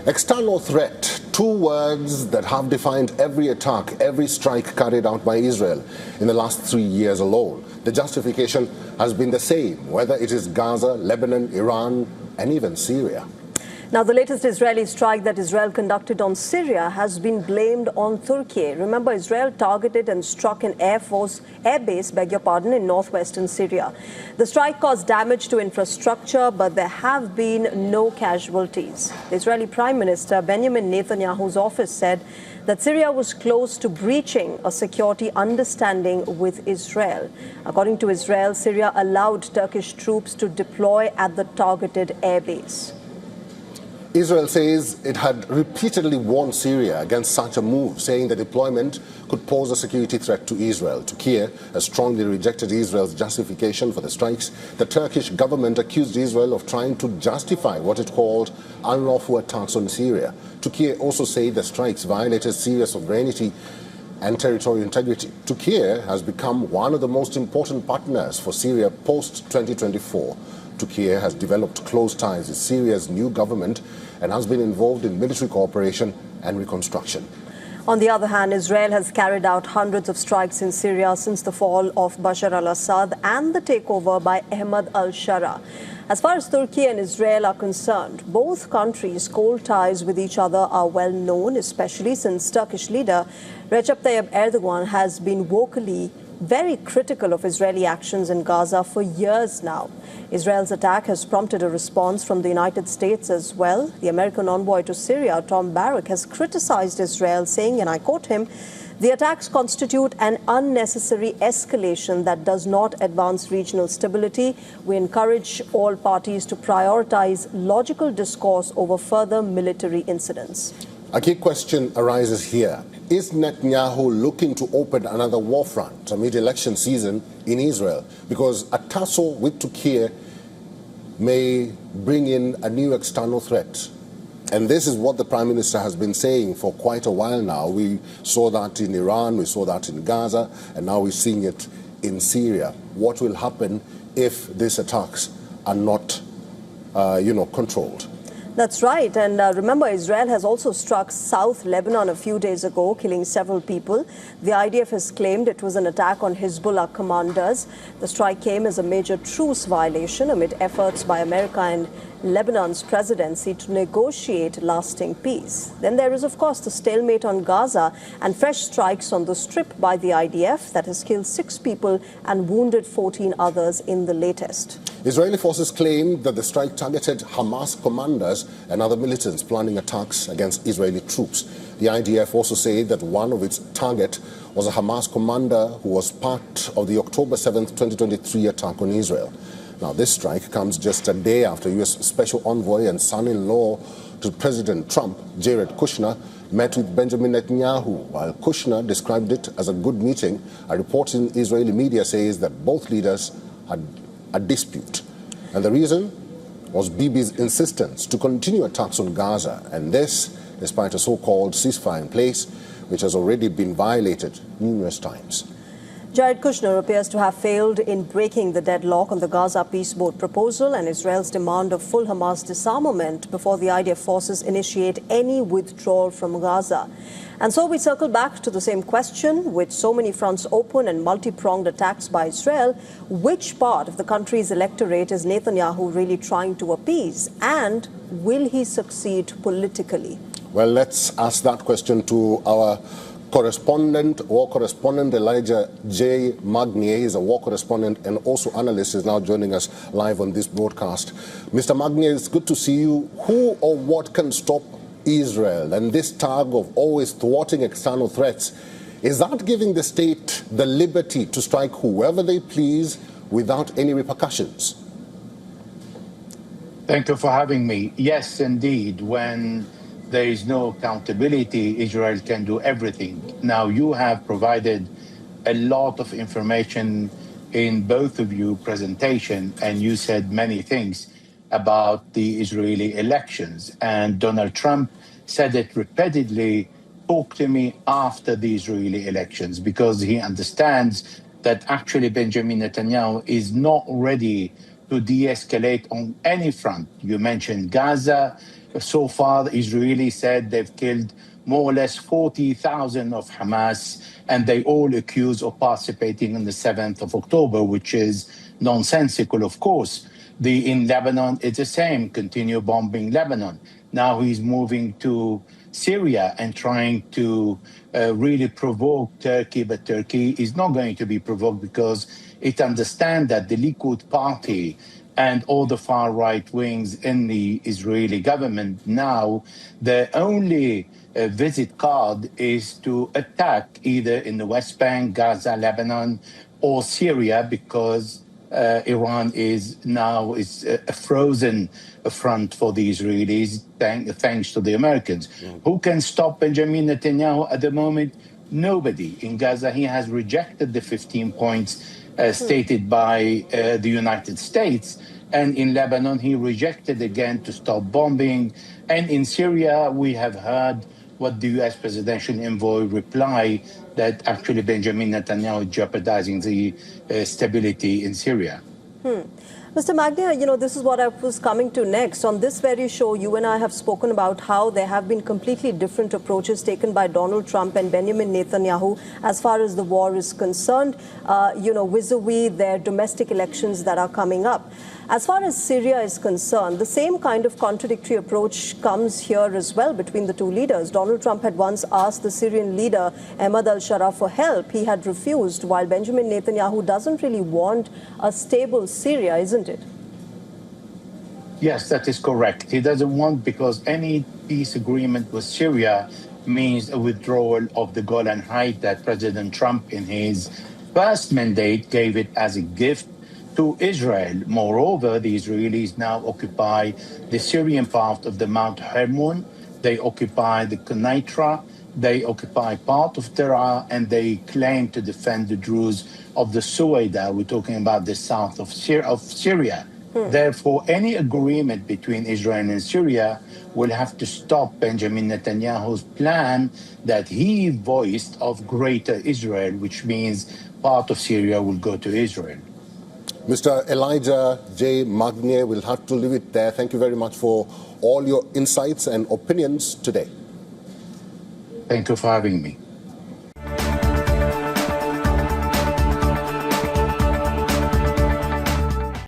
External threat, two words that have defined every attack, every strike carried out by Israel in the last 3 years alone. The justification has been the same, whether it is Gaza, Lebanon, Iran, and even Syria. Now, the latest Israeli strike that Israel conducted on Syria has been blamed on Turkiye. Remember, Israel targeted and struck an airbase, in northwestern Syria. The strike caused damage to infrastructure, but there have been no casualties. The Israeli Prime Minister Benjamin Netanyahu's office said that Syria was close to breaching a security understanding with Israel. According to Israel, Syria allowed Turkish troops to deploy at the targeted airbase. Israel says it had repeatedly warned Syria against such a move, saying the deployment could pose a security threat to Israel. Turkey has strongly rejected Israel's justification for the strikes. The Turkish government accused Israel of trying to justify what it called unlawful attacks on Syria. Turkey also said the strikes violated Syria's sovereignty and territorial integrity. Turkey has become one of the most important partners for Syria post-2024. Turkey has developed close ties with Syria's new government and has been involved in military cooperation and reconstruction. On the other hand, Israel has carried out hundreds of strikes in Syria since the fall of Bashar al-Assad and the takeover by Ahmad al-Shara. As far as Turkey and Israel are concerned, both countries' cold ties with each other are well known, especially since Turkish leader Recep Tayyip Erdogan has been vocally very critical of Israeli actions in Gaza for years now. Israel's attack has prompted a response from the United States as well. The American envoy to Syria, Tom Barrack, has criticized Israel, saying, and I quote him, "The attacks constitute an unnecessary escalation that does not advance regional stability. We encourage all parties to prioritize logical discourse over further military incidents." A key question arises here. Is Netanyahu looking to open another war front amid election season in Israel? Because a tussle with Turkey may bring in a new external threat. And this is what the Prime Minister has been saying for quite a while now. We saw that in Iran, we saw that in Gaza, and now we're seeing it in Syria. What will happen if these attacks are not, controlled? That's right. And remember, Israel has also struck South Lebanon a few days ago, killing several people. The IDF has claimed it was an attack on Hezbollah commanders. The strike came as a major truce violation amid efforts by America and Lebanon's presidency to negotiate lasting peace. Then there is, of course, the stalemate on Gaza and fresh strikes on the Strip by the IDF that has killed 6 people and wounded 14 others in the latest. Israeli forces claim that the strike targeted Hamas commanders and other militants planning attacks against Israeli troops. The IDF also said that one of its targets was a Hamas commander who was part of the October 7, 2023 attack on Israel. Now, this strike comes just a day after U.S. Special Envoy and son-in-law to President Trump, Jared Kushner, met with Benjamin Netanyahu. While Kushner described it as a good meeting, a report in Israeli media says that both leaders had a dispute. And the reason was Bibi's insistence to continue attacks on Gaza, and this despite a so-called ceasefire in place, which has already been violated numerous times. Jared Kushner appears to have failed in breaking the deadlock on the Gaza peace board proposal and Israel's demand of full Hamas disarmament before the IDF forces initiate any withdrawal from Gaza. And so we circle back to the same question. With so many fronts open and multi-pronged attacks by Israel, which part of the country's electorate is Netanyahu really trying to appease? And will he succeed politically? Well, let's ask that question to our correspondent Elijah J. Magnier. Is a war correspondent and also analyst, is now joining us live on this broadcast. Mr. Magnier, it's good to see you. Who or what can stop Israel and this tug of always thwarting external threats? Is that giving the state the liberty to strike whoever they please without any repercussions? Thank you for having me. Yes, indeed. When there is no accountability, Israel can do everything. Now, you have provided a lot of information in both of your presentation, and you said many things about the Israeli elections. And Donald Trump said it repeatedly, talk to me after the Israeli elections, because he understands that actually Benjamin Netanyahu is not ready to de-escalate on any front. You mentioned Gaza, So far, the Israelis said they've killed more or less 40,000 of Hamas, and they all accuse of participating on the 7th of October, which is nonsensical, of course. In Lebanon, it's the same, continue bombing Lebanon. Now he's moving to Syria and trying to really provoke Turkey, but Turkey is not going to be provoked because it understands that the Likud party and all the far-right wings in the Israeli government now, the only visit card is to attack either in the West Bank, Gaza, Lebanon, or Syria, because Iran is now a frozen front for the Israelis, thanks to the Americans. Who can stop Benjamin Netanyahu at the moment? Nobody. In Gaza, he has rejected the 15 points stated by the United States. And in Lebanon, he rejected again to stop bombing. And in Syria, we have heard what the U.S. presidential envoy reply that actually Benjamin Netanyahu is jeopardizing the stability in Syria. Mr. Magnia, this is what I was coming to next. On this very show, you and I have spoken about how there have been completely different approaches taken by Donald Trump and Benjamin Netanyahu as far as the war is concerned, vis-a-vis their domestic elections that are coming up. As far as Syria is concerned, the same kind of contradictory approach comes here as well between the two leaders. Donald Trump had once asked the Syrian leader, Ahmad al-Shara, for help. He had refused, while Benjamin Netanyahu doesn't really want a stable Syria, isn't it? Yes, that is correct. He doesn't want, because any peace agreement with Syria means a withdrawal of the Golan Heights that President Trump in his first mandate gave it as a gift to Israel. Moreover, the Israelis now occupy the Syrian part of the Mount Hermon. They occupy the Quneitra. They occupy part of Terah, and they claim to defend the Druze of the Suwaida. We're talking about the south of Syria. Therefore, any agreement between Israel and Syria will have to stop Benjamin Netanyahu's plan that he voiced of greater Israel, which means part of Syria will go to Israel. Mr. Elijah J. Magnier, we'll have to leave it there. Thank you very much for all your insights and opinions today. Thank you for having me.